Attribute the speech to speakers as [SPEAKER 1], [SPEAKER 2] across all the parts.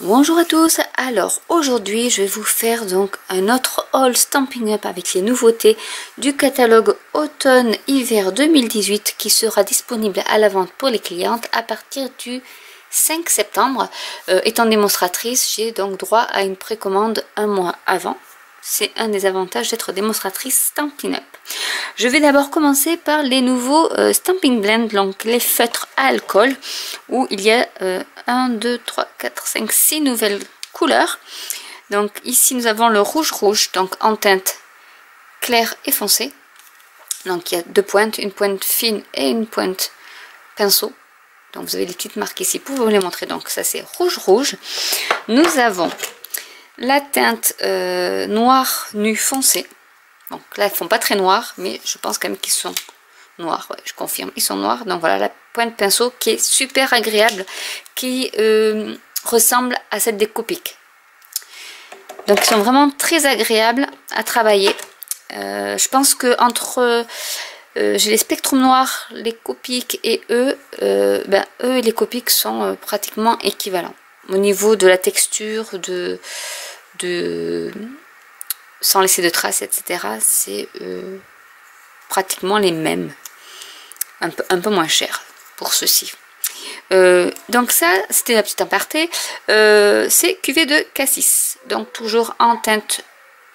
[SPEAKER 1] Bonjour à tous, alors aujourd'hui je vais vous faire donc un autre haul Stampin' Up avec les nouveautés du catalogue automne-hiver 2018 qui sera disponible à la vente pour les clientes à partir du 5 septembre. Étant démonstratrice, j'ai donc droit à une précommande un mois avant. C'est un des avantages d'être démonstratrice Stampin' Up. Je vais d'abord commencer par les nouveaux Stampin' Blend, donc les feutres à alcool, où il y a 1, 2, 3, 4, 5, 6 nouvelles couleurs. Donc ici nous avons le rouge, donc en teinte claire et foncée. Donc il y a deux pointes, une pointe fine et une pointe pinceau. Donc vous avez les petites marques ici pour vous les montrer. Donc ça c'est rouge. Nous avons la teinte noir nu foncé. Donc là, ils font pas très noirs, mais je pense quand même qu'ils sont noirs. Ouais, je confirme, ils sont noirs. Donc voilà la pointe pinceau qui est super agréable, qui ressemble à celle des Copics. Donc ils sont vraiment très agréables à travailler. Je pense que entre j'ai les Spectrum noirs, les Copics et eux, eux et les Copics sont pratiquement équivalents au niveau de la texture, sans laisser de traces, etc. C'est pratiquement les mêmes, un peu moins cher pour ceci. Donc ça, c'était la petite aparté. C'est cuvée de Cassis, donc toujours en teinte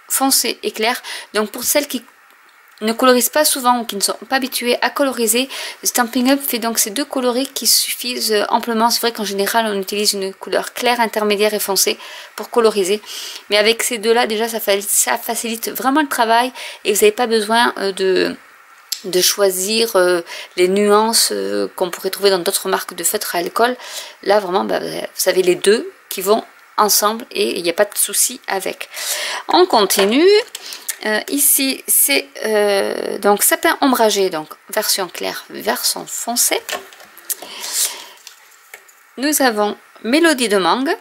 [SPEAKER 1] foncée et claire. Donc pour celles qui ne colorisent pas souvent ou qui ne sont pas habitués à coloriser, Stampin' Up fait donc ces deux coloris qui suffisent amplement. C'est vrai qu'en général on utilise une couleur claire, intermédiaire et foncée pour coloriser, mais avec ces deux là déjà ça facilite vraiment le travail et vous n'avez pas besoin de choisir les nuances qu'on pourrait trouver dans d'autres marques de feutres à alcool. Là vraiment vous avez les deux qui vont ensemble et il n'y a pas de souci avec. On continue. Ici c'est donc sapin ombragé, donc version claire, version foncée. Nous avons mélodie de mangue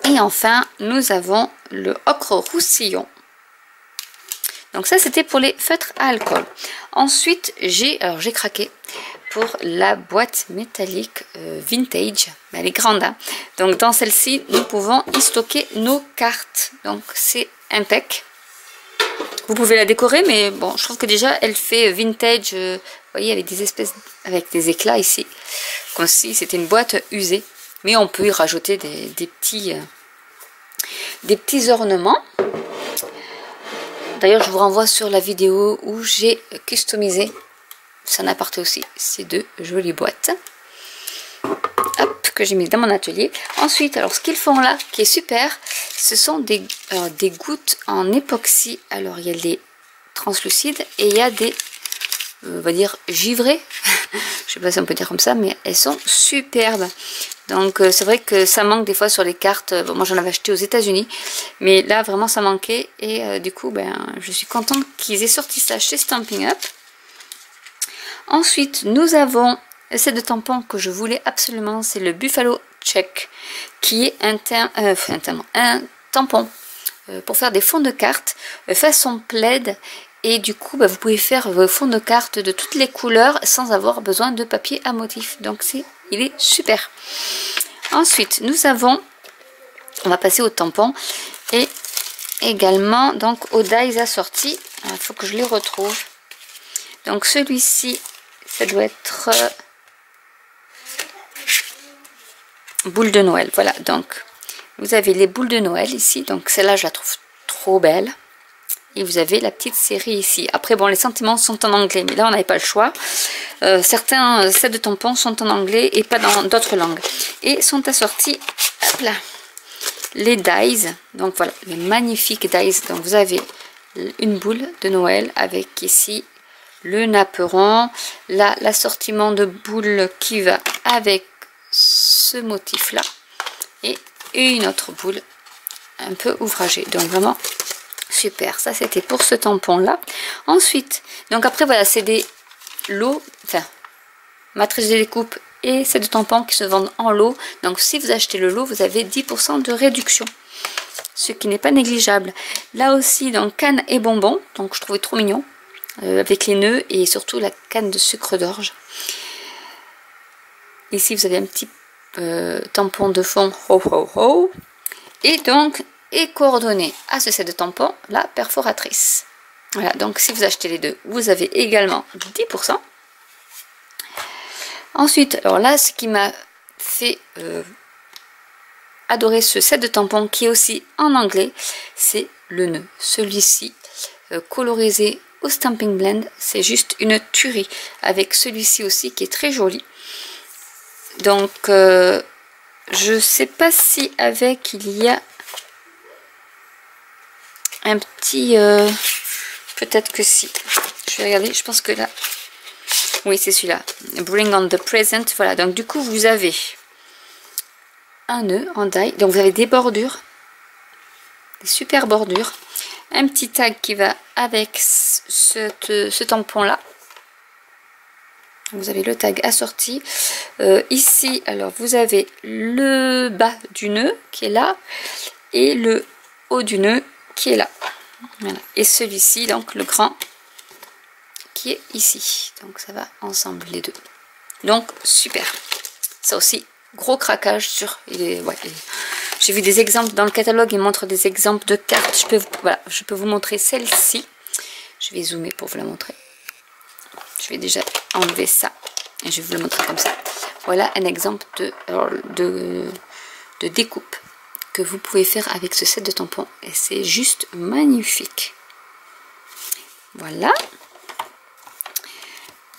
[SPEAKER 1] et enfin nous avons le ocre roussillon. Donc ça c'était pour les feutres à alcool. Ensuite j'ai craqué pour la boîte métallique vintage, mais elle est grande, hein. Donc dans celle-ci nous pouvons y stocker nos cartes, donc c'est impec. Vous pouvez la décorer, mais bon je trouve que déjà elle fait vintage, vous voyez, avec des espèces, avec des éclats ici, comme si c'était une boîte usée, mais on peut y rajouter des petits ornements. D'ailleurs je vous renvoie sur la vidéo où j'ai customisé, ça en aparté aussi, ces deux jolies boîtes. Hop, que j'ai mis dans mon atelier. Ensuite, alors ce qu'ils font là, qui est super, ce sont des gouttes en époxy. Alors il y a les translucides et il y a des, on va dire, givrées. Je sais pas si on peut dire comme ça, mais elles sont superbes. Donc c'est vrai que ça manque des fois sur les cartes. Bon, moi j'en avais acheté aux États-Unis, mais là vraiment ça manquait et du coup je suis contente qu'ils aient sorti ça chez Stampin' Up. Ensuite nous avons le set de tampons que je voulais absolument, c'est le Buffalo Check, qui est un tampon pour faire des fonds de cartes façon plaid. Et du coup, vous pouvez faire vos fonds de cartes de toutes les couleurs sans avoir besoin de papier à motif. Donc il est super. Ensuite, nous avons, on va passer au tampon et également donc aux dies assortis. Il faut que je les retrouve. Donc celui-ci, ça doit être boule de Noël. Voilà, donc vous avez les boules de Noël ici. Donc celle-là, je la trouve trop belle. Et vous avez la petite série ici. Après, bon, les sentiments sont en anglais, mais là, on n'avait pas le choix. Certains sets de tampons sont en anglais et pas dans d'autres langues. Et sont assortis, hop là, les dies. Donc voilà, les magnifiques dies. Donc vous avez une boule de Noël avec ici le napperon. Là, l'assortiment de boules qui va avec ce motif-là. Et une autre boule un peu ouvragée. Donc vraiment super, ça c'était pour ce tampon là. Ensuite, donc après voilà, c'est des lots, enfin matrice de découpe et c'est de tampons qui se vendent en lot. Donc si vous achetez le lot, vous avez 10% de réduction, ce qui n'est pas négligeable. Là aussi, donc canne et bonbons, donc je trouvais trop mignon avec les nœuds et surtout la canne de sucre d'orge. Ici vous avez un petit tampon de fond ho ho ho. Et donc est coordonné à ce set de tampons la perforatrice. Voilà, donc si vous achetez les deux, vous avez également 10%. Ensuite, alors là, ce qui m'a fait adorer ce set de tampons, qui est aussi en anglais, c'est le nœud. Celui-ci, colorisé au Stampin' Blend, c'est juste une tuerie. Avec celui-ci aussi qui est très joli. Donc, je sais pas si avec il y a un petit... peut-être que si. Je vais regarder, je pense que là... Oui, c'est celui-là. Bring on the present. Voilà, donc du coup, vous avez un nœud en die. Donc, vous avez des bordures. Des super bordures. Un petit tag qui va avec ce tampon-là. Vous avez le tag assorti. Ici, alors, vous avez le bas du nœud qui est là. Et le haut du nœud qui est là. Voilà. Et celui-ci, donc le grand, qui est ici. Donc ça va ensemble les deux. Donc super. Ça aussi, gros craquage sur... J'ai vu des exemples dans le catalogue, ils montrent des exemples de cartes. Je peux vous montrer celle-ci. Je vais zoomer pour vous la montrer. Je vais déjà enlever ça. Et je vais vous le montrer comme ça. Voilà un exemple de découpe que vous pouvez faire avec ce set de tampons, et c'est juste magnifique. Voilà.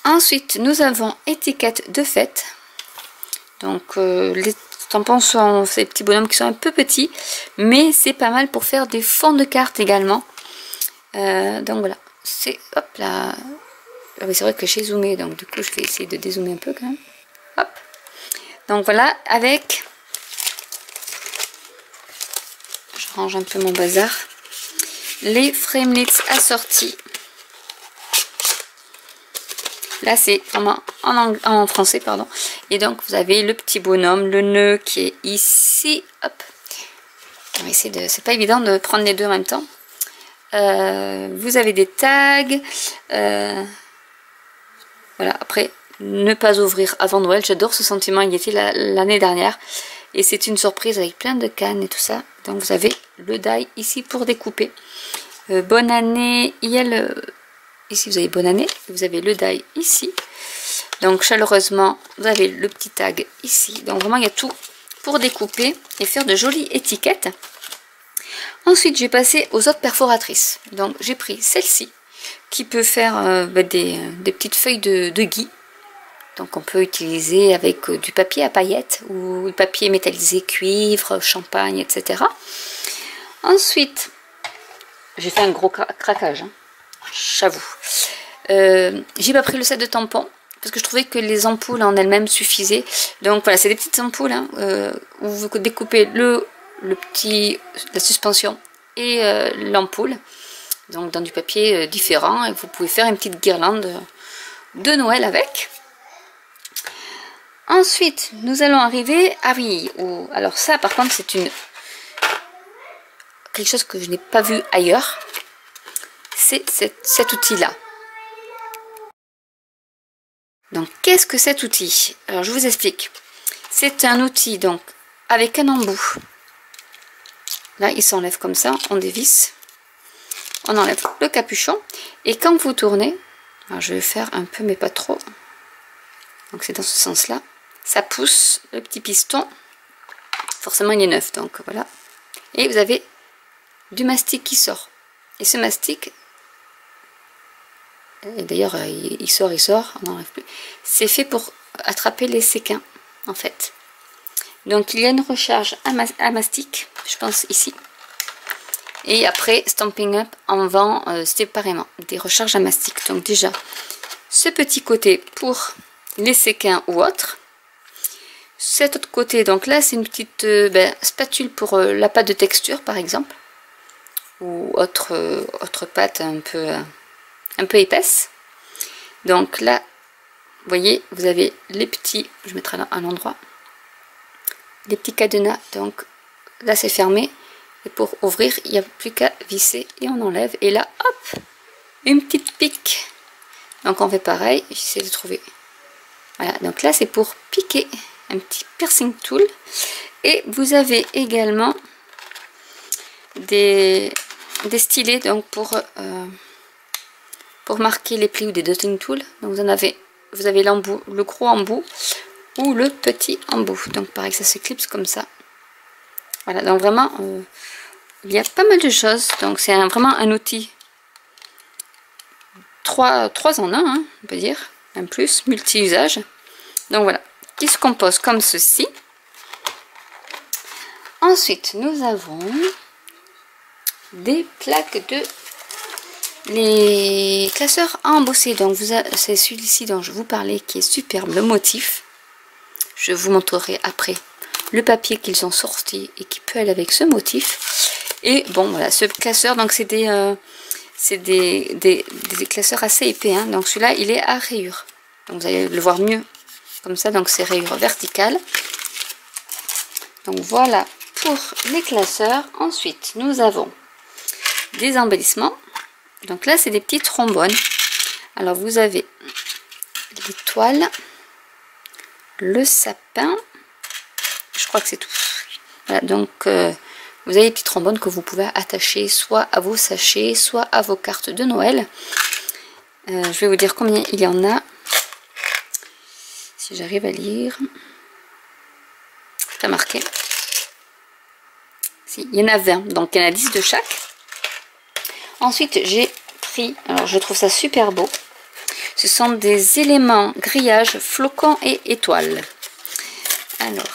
[SPEAKER 1] Ensuite, nous avons étiquette de fête. Donc les tampons sont ces petits bonhommes qui sont un peu petits, mais c'est pas mal pour faire des fonds de cartes également. Donc voilà, c'est hop là. Ah oui, c'est vrai que j'ai zoomé, donc du coup je vais essayer de dézoomer un peu quand même. Hop. Donc voilà, avec... Je range un peu mon bazar. Les framelits assortis. Là, c'est vraiment en français, pardon. Et donc, vous avez le petit bonhomme, le nœud qui est ici. Hop. On va essayer de... C'est pas évident de prendre les deux en même temps. Vous avez des tags. Voilà, après, ne pas ouvrir avant Noël. J'adore ce sentiment. Il était l'année dernière. Et c'est une surprise avec plein de cannes et tout ça. Donc vous avez le die ici pour découper. Bonne année. Il y a le... Ici vous avez bonne année. Vous avez le die ici. Donc chaleureusement, vous avez le petit tag ici. Donc vraiment il y a tout pour découper et faire de jolies étiquettes. Ensuite j'ai passé aux autres perforatrices. Donc j'ai pris celle-ci qui peut faire des petites feuilles de gui. Donc on peut utiliser avec du papier à paillettes ou du papier métallisé, cuivre, champagne, etc. Ensuite, j'ai fait un gros craquage, hein, j'avoue. J'ai pas pris le set de tampons parce que je trouvais que les ampoules en elles-mêmes suffisaient. Donc voilà, c'est des petites ampoules hein, où vous découpez la suspension et l'ampoule. Donc dans du papier différent, et vous pouvez faire une petite guirlande de Noël avec. Ensuite, nous allons arriver... Ah oui, alors ça par contre c'est quelque chose que je n'ai pas vu ailleurs. C'est cet outil-là. Donc qu'est-ce que cet outil? Alors je vous explique. C'est un outil donc avec un embout. Là il s'enlève comme ça, on dévisse. On enlève le capuchon. Et quand vous tournez, alors je vais faire un peu mais pas trop. Donc c'est dans ce sens-là. Ça pousse le petit piston. Forcément il est neuf, donc voilà. Et vous avez du mastic qui sort. Et ce mastic, d'ailleurs il sort, on n'enlève plus. C'est fait pour attraper les séquins en fait. Donc il y a une recharge à mastic, je pense ici. Et après Stampin' Up en vend séparément des recharges à mastic. Donc déjà ce petit côté pour les séquins ou autres. Cet autre côté, donc là c'est une petite spatule pour la pâte de texture par exemple, ou autre pâte un peu épaisse. Donc là vous voyez, vous avez les petits, je mettrai à l'endroit, les petits cadenas. Donc là c'est fermé, et pour ouvrir il n'y a plus qu'à visser et on enlève, et là hop, une petite pique. Donc on fait pareil, j'essaie de trouver. Voilà, donc là c'est pour piquer un petit piercing tool. Et vous avez également des stylets donc pour marquer les plis ou des dotting tools. Donc vous avez l'embout, le gros embout ou le petit embout. Donc pareil, ça s'éclipse comme ça. Voilà, donc vraiment il y a pas mal de choses. Donc c'est vraiment un outil 3 en 1, hein, on peut dire, un plus, multi-usage. Donc voilà, qui se compose comme ceci. Ensuite, nous avons des plaques de les classeurs à embosser. Donc c'est celui-ci dont je vous parlais qui est superbe, le motif. Je vous montrerai après le papier qu'ils ont sorti et qui peut aller avec ce motif. Et bon voilà, ce classeur, donc c'est des classeurs assez épais, hein. Donc celui-là il est à rayures, donc vous allez le voir mieux comme ça. Donc c'est rayures verticales. Donc voilà pour les classeurs. Ensuite nous avons des embellissements. Donc là c'est des petits trombones. Alors vous avez l'étoile, le sapin, je crois que c'est tout. Voilà, donc vous avez des petits trombones que vous pouvez attacher soit à vos sachets, soit à vos cartes de Noël. Je vais vous dire combien il y en a, si j'arrive à lire. C'est marqué. Si, il y en a 20, donc il y en a 10 de chaque. Ensuite, j'ai pris, alors je trouve ça super beau. Ce sont des éléments grillage, flocons et étoiles. Alors,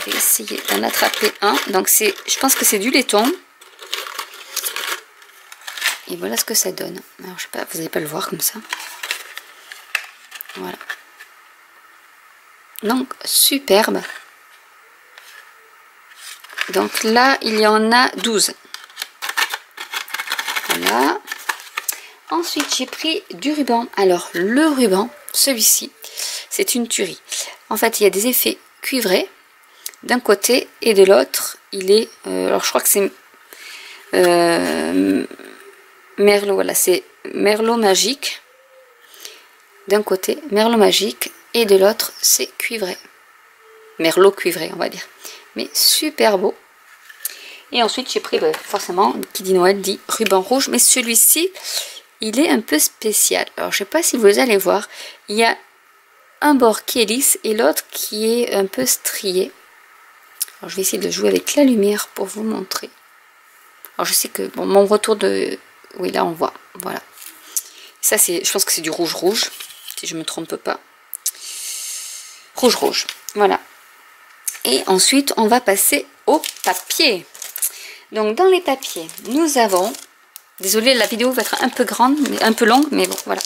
[SPEAKER 1] je vais essayer d'en attraper un. Donc je pense que c'est du laiton. Et voilà ce que ça donne. Alors je sais pas, vous n'allez pas le voir comme ça. Voilà. Donc superbe. Donc là il y en a 12. Voilà. Ensuite j'ai pris du ruban. Alors le ruban, celui-ci, c'est une tuerie. En fait il y a des effets cuivrés d'un côté et de l'autre il est alors je crois que c'est merlot. Voilà, c'est merlot magique d'un côté, merlot magique, et de l'autre c'est cuivré, merlot cuivré on va dire, mais super beau. Et ensuite j'ai pris forcément, qui dit Noël dit ruban rouge, mais celui-ci il est un peu spécial. Alors je sais pas si vous allez voir, il y a un bord qui est lisse et l'autre qui est un peu strié. Alors je vais essayer de jouer avec la lumière pour vous montrer. Alors je sais que bon, mon retour de... Oui, là on voit, voilà. Ça c'est, je pense que c'est du rouge rouge, si je me trompe pas. Rouge rouge, voilà. Et ensuite on va passer au papier. Donc dans les papiers, nous avons... Désolée, la vidéo va être un peu grande, mais un peu longue, mais bon, voilà.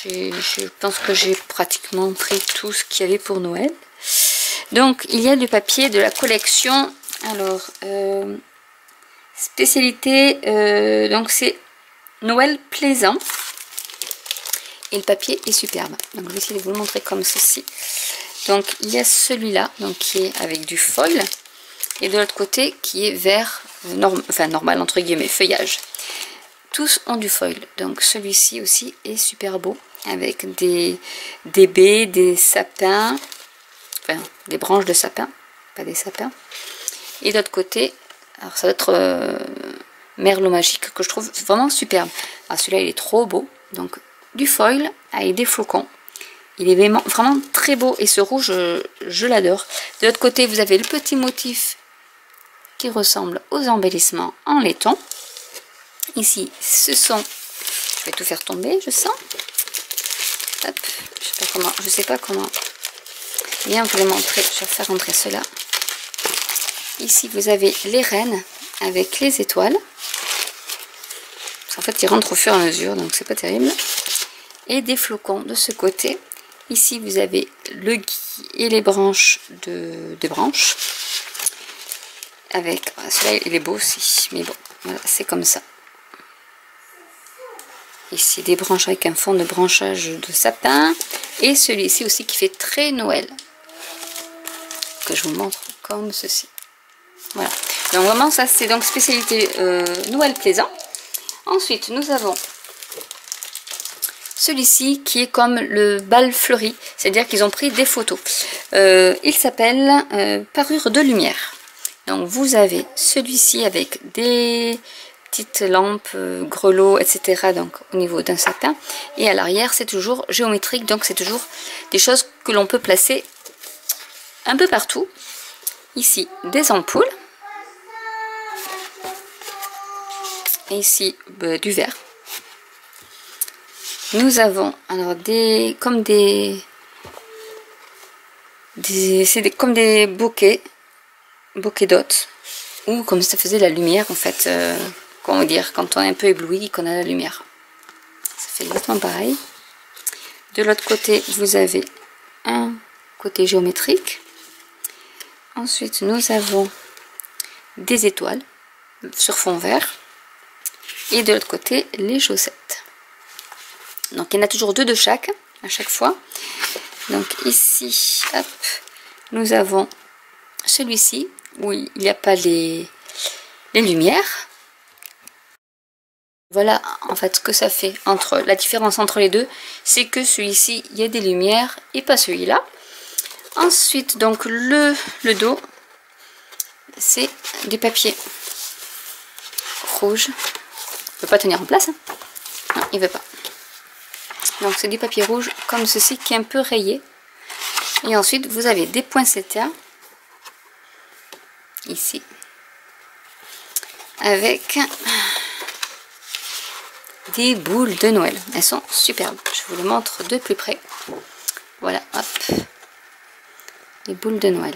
[SPEAKER 1] Je pense que j'ai pratiquement pris tout ce qu'il y avait pour Noël. Donc il y a du papier de la collection. Alors spécialité, donc c'est Noël plaisant. Et le papier est superbe. Donc je vais essayer de vous le montrer comme ceci. Donc il y a celui-là, donc qui est avec du foil, et de l'autre côté qui est vert, enfin normal entre guillemets, feuillage. Tous ont du foil. Donc celui-ci aussi est super beau, avec des baies, des sapins, enfin des branches de sapin, pas des sapins. Et de l'autre côté, alors ça va être merlot magique, que je trouve vraiment superbe. Alors celui-là il est trop beau, donc du foil avec des flocons. Il est vraiment très beau, et ce rouge je l'adore. De l'autre côté vous avez le petit motif qui ressemble aux embellissements en laiton. Ici ce sont, je vais tout faire tomber, je sens. Hop, je sais pas comment bien vous le montrer. Je vais faire rentrer cela. Ici vous avez les rennes avec les étoiles. En fait ils rentrent au fur et à mesure, donc c'est pas terrible. Et des flocons de ce côté. Ici vous avez le gui et les branches de branches. Avec, celui-là il est beau aussi, mais bon, voilà, c'est comme ça. Ici des branches avec un fond de branchage de sapin. Et celui-ci aussi qui fait très Noël, que je vous montre comme ceci. Voilà, donc vraiment ça c'est donc spécialité Noël plaisant. Ensuite nous avons celui-ci qui est comme le bal fleuri, c'est-à-dire qu'ils ont pris des photos. Il s'appelle Parure de lumière. Donc vous avez celui-ci avec des petites lampes, grelots, etc. donc au niveau d'un sapin. Et à l'arrière c'est toujours géométrique, donc c'est toujours des choses que l'on peut placer un peu partout. Ici des ampoules. Et ici du verre. Nous avons alors comme des bokeh d'hôtes, ou comme ça faisait la lumière en fait, comment dire, quand on est un peu ébloui, qu'on a la lumière. Ça fait exactement pareil. De l'autre côté, vous avez un côté géométrique. Ensuite, nous avons des étoiles sur fond vert. Et de l'autre côté, les chaussettes. Donc, il y en a toujours deux de chaque, à chaque fois. Donc, ici, hop, nous avons celui-ci, où il n'y a pas les lumières. Voilà, en fait, ce que ça fait entre la différence entre les deux, c'est que celui-ci, il y a des lumières et pas celui-là. Ensuite, donc, le dos, c'est du papier rouge. Il ne peut pas tenir en place. Hein. Non, il ne veut pas. Donc c'est du papier rouge comme ceci qui est un peu rayé. Et ensuite vous avez des poinsettias. Ici. Avec des boules de Noël. Elles sont superbes. Je vous les montre de plus près. Voilà, hop. Les boules de Noël.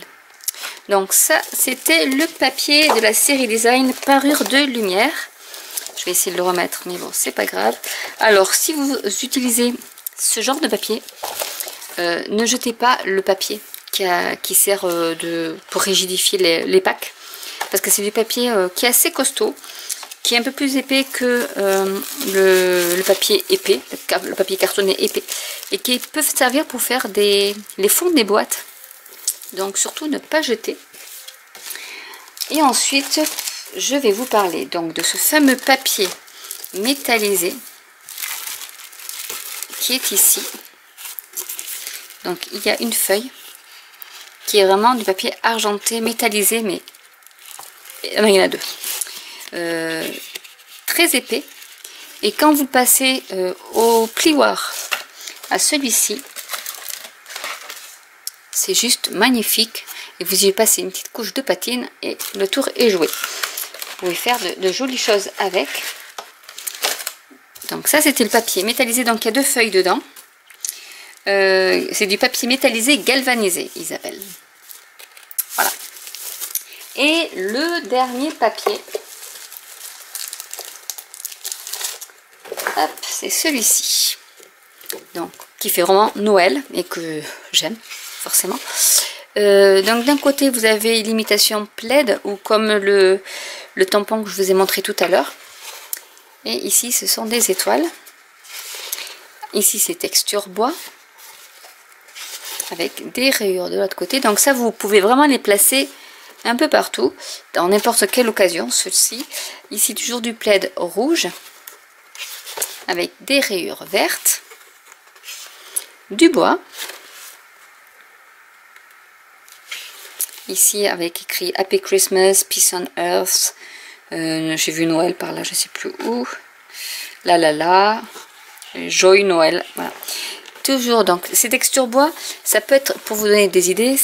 [SPEAKER 1] Donc ça, c'était le papier de la série Design Parure de lumière. Je vais essayer de le remettre, mais bon, c'est pas grave. Alors, si vous utilisez ce genre de papier, ne jetez pas le papier qui sert pour rigidifier les packs. Parce que c'est du papier qui est assez costaud, qui est un peu plus épais que le papier épais, le papier cartonné épais. Et qui peuvent servir pour faire les fonds des boîtes. Donc, surtout, ne pas jeter. Et ensuite, je vais vous parler donc de ce fameux papier métallisé qui est ici. Donc il y a une feuille qui est vraiment du papier argenté métallisé, mais il y en a deux. Très épais. Et quand vous passez au plioir à celui-ci, c'est juste magnifique. Et vous y passez une petite couche de patine et le tour est joué. Vous pouvez faire de jolies choses avec. Donc ça c'était le papier métallisé, donc il y a deux feuilles dedans. C'est du papier métallisé galvanisé, Isabelle. Voilà. Et le dernier papier, hop, c'est celui-ci. Donc qui fait vraiment Noël et que j'aime forcément. Donc d'un côté vous avez l'imitation plaid, ou comme le tampon que je vous ai montré tout à l'heure. Et ici ce sont des étoiles. Ici c'est texture bois. Avec des rayures de l'autre côté. Donc ça vous pouvez vraiment les placer un peu partout. Dans n'importe quelle occasion. Ceci. Ici toujours du plaid rouge. Avec des rayures vertes. Du bois. Ici avec écrit Happy Christmas, Peace on Earth. J'ai vu Noël par là, je sais plus où. La. Joyeux Noël. Voilà. Toujours donc ces textures bois, ça peut être, pour vous donner des idées,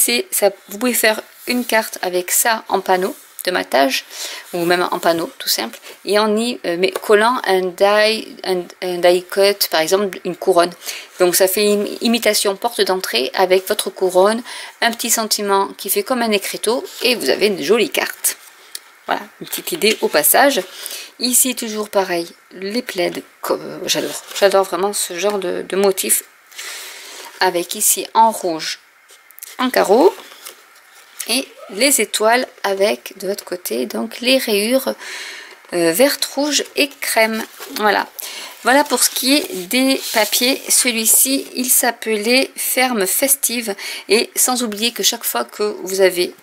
[SPEAKER 1] vous pouvez faire une carte avec ça en panneau de matage, ou même en panneau tout simple, et en y collant un die cut, par exemple une couronne. Donc ça fait une imitation porte d'entrée avec votre couronne, un petit sentiment qui fait comme un écriteau, et vous avez une jolie carte. Voilà, une petite idée au passage. Ici toujours pareil, les plaids, j'adore vraiment ce genre de motif, avec ici en rouge en carreau, et les étoiles avec de l'autre côté donc les rayures verte, rouge et crème. Voilà pour ce qui est des papiers. Celui-ci il s'appelait Ferme Festive, et sans oublier que chaque fois que vous avez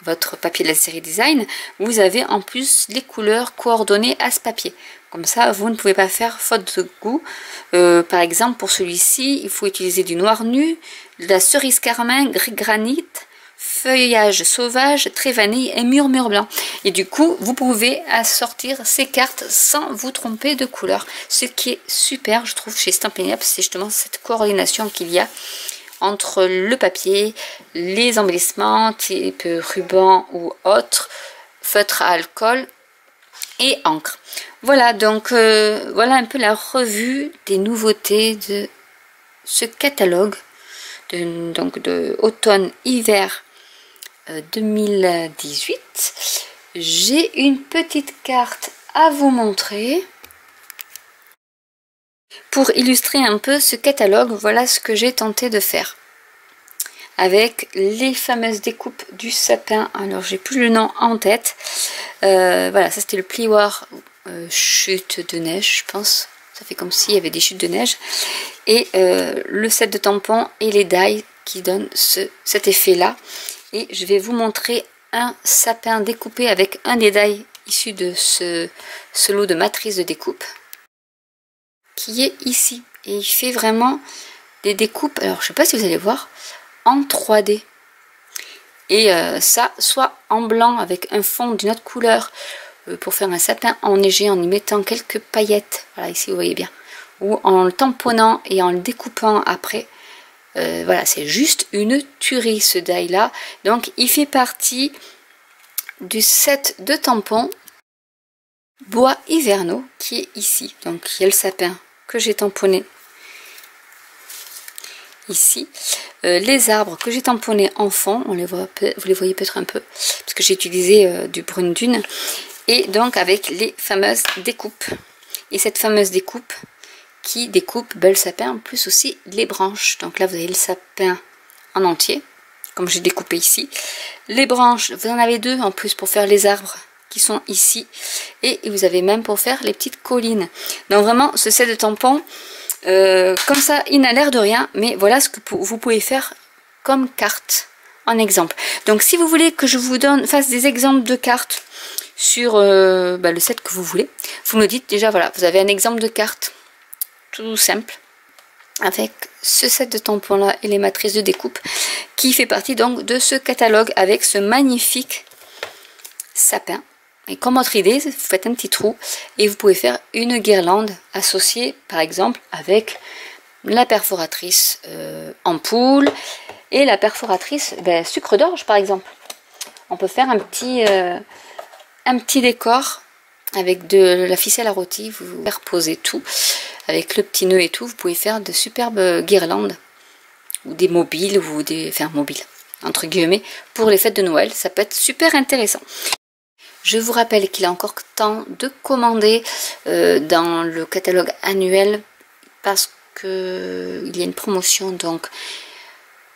[SPEAKER 1] votre papier de la série design, vous avez en plus les couleurs coordonnées à ce papier. Comme ça, vous ne pouvez pas faire faute de goût. Par exemple, pour celui-ci, il faut utiliser du noir nu, de la cerise carmin, gris granit, feuillage sauvage, très vanille et murmure blanc. Et du coup, vous pouvez assortir ces cartes sans vous tromper de couleur. Ce qui est super, je trouve, chez Stampin' Up, c'est justement cette coordination qu'il y a entre le papier, les embellissements type ruban ou autre, feutre à alcool et encre. Voilà, donc voilà un peu la revue des nouveautés de ce catalogue de automne-hiver 2018. J'ai une petite carte à vous montrer. Pour illustrer un peu ce catalogue, voilà ce que j'ai tenté de faire. Avec les fameuses découpes du sapin, alors j'ai plus le nom en tête. Voilà, ça c'était le plioir chute de neige, je pense. Ça fait comme s'il y avait des chutes de neige. Et le set de tampons et les die qui donnent cet effet-là. Et je vais vous montrer un sapin découpé avec un des die issus de ce lot de matrice de découpe, qui est ici. Et il fait vraiment des découpes, alors je sais pas si vous allez voir, en 3D. Et ça, soit en blanc avec un fond d'une autre couleur pour faire un sapin enneigé en y mettant quelques paillettes, voilà ici vous voyez bien, ou en le tamponnant et en le découpant après. Voilà, c'est juste une tuerie ce die là. Donc il fait partie du set de tampons bois hivernaux qui est ici. Donc il y a le sapin que j'ai tamponné ici, les arbres que j'ai tamponnés en fond, on les voit, vous les voyez peut-être un peu parce que j'ai utilisé du brune dune, et donc avec les fameuses découpes, et cette fameuse découpe qui découpe le sapin, en plus aussi les branches. Donc là vous avez le sapin en entier comme j'ai découpé ici, les branches vous en avez deux en plus pour faire les arbres qui sont ici, et vous avez même pour faire les petites collines. Donc vraiment ce set de tampons, comme ça il n'a l'air de rien, mais voilà ce que vous pouvez faire comme carte en exemple. Donc si vous voulez que je vous fasse des exemples de cartes sur le set que vous voulez, vous me dites déjà. Voilà, vous avez un exemple de carte tout simple avec ce set de tampons là et les matrices de découpe qui fait partie donc de ce catalogue avec ce magnifique sapin. Et comme autre idée, vous faites un petit trou et vous pouvez faire une guirlande associée par exemple avec la perforatrice ampoule et la perforatrice sucre d'orge par exemple. On peut faire un petit décor avec de la ficelle à rôti, vous faire poser tout avec le petit nœud et tout. Vous pouvez faire de superbes guirlandes ou des mobiles ou des mobiles entre guillemets pour les fêtes de Noël. Ça peut être super intéressant. Je vous rappelle qu'il est encore temps de commander dans le catalogue annuel parce qu'il y a une promotion. Donc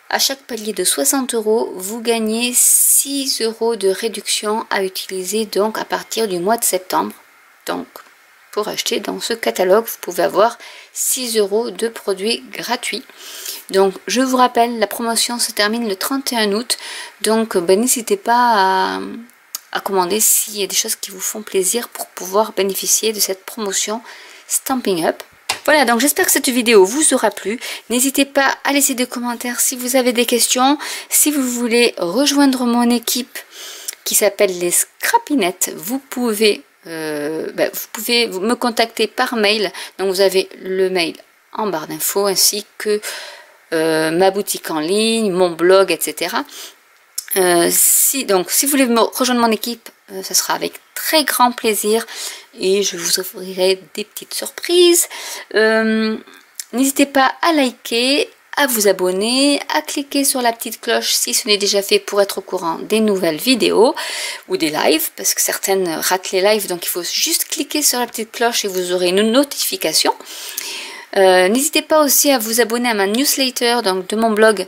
[SPEAKER 1] à chaque palier de 60 €, vous gagnez 6 € de réduction à utiliser donc à partir du mois de septembre. Donc pour acheter dans ce catalogue, vous pouvez avoir 6 € de produits gratuits. Donc je vous rappelle, la promotion se termine le 31 août. Donc n'hésitez pas à commander s'il y a des choses qui vous font plaisir pour pouvoir bénéficier de cette promotion Stampin' Up. Voilà, donc j'espère que cette vidéo vous aura plu. N'hésitez pas à laisser des commentaires si vous avez des questions. Si vous voulez rejoindre mon équipe qui s'appelle les Scrapinettes, vous pouvez me contacter par mail. Donc vous avez le mail en barre d'infos ainsi que ma boutique en ligne, mon blog, etc. Si vous voulez rejoindre mon équipe, ça sera avec très grand plaisir et je vous offrirai des petites surprises. N'hésitez pas à liker, à vous abonner, à cliquer sur la petite cloche si ce n'est déjà fait pour être au courant des nouvelles vidéos ou des lives, parce que certaines ratent les lives, donc il faut juste cliquer sur la petite cloche et vous aurez une notification. N'hésitez pas aussi à vous abonner à ma newsletter donc de mon blog,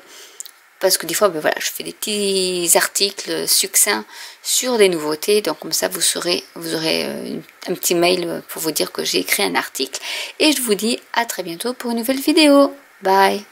[SPEAKER 1] parce que des fois je fais des petits articles succincts sur des nouveautés, donc comme ça vous aurez un petit mail pour vous dire que j'ai écrit un article, et je vous dis à très bientôt pour une nouvelle vidéo. Bye.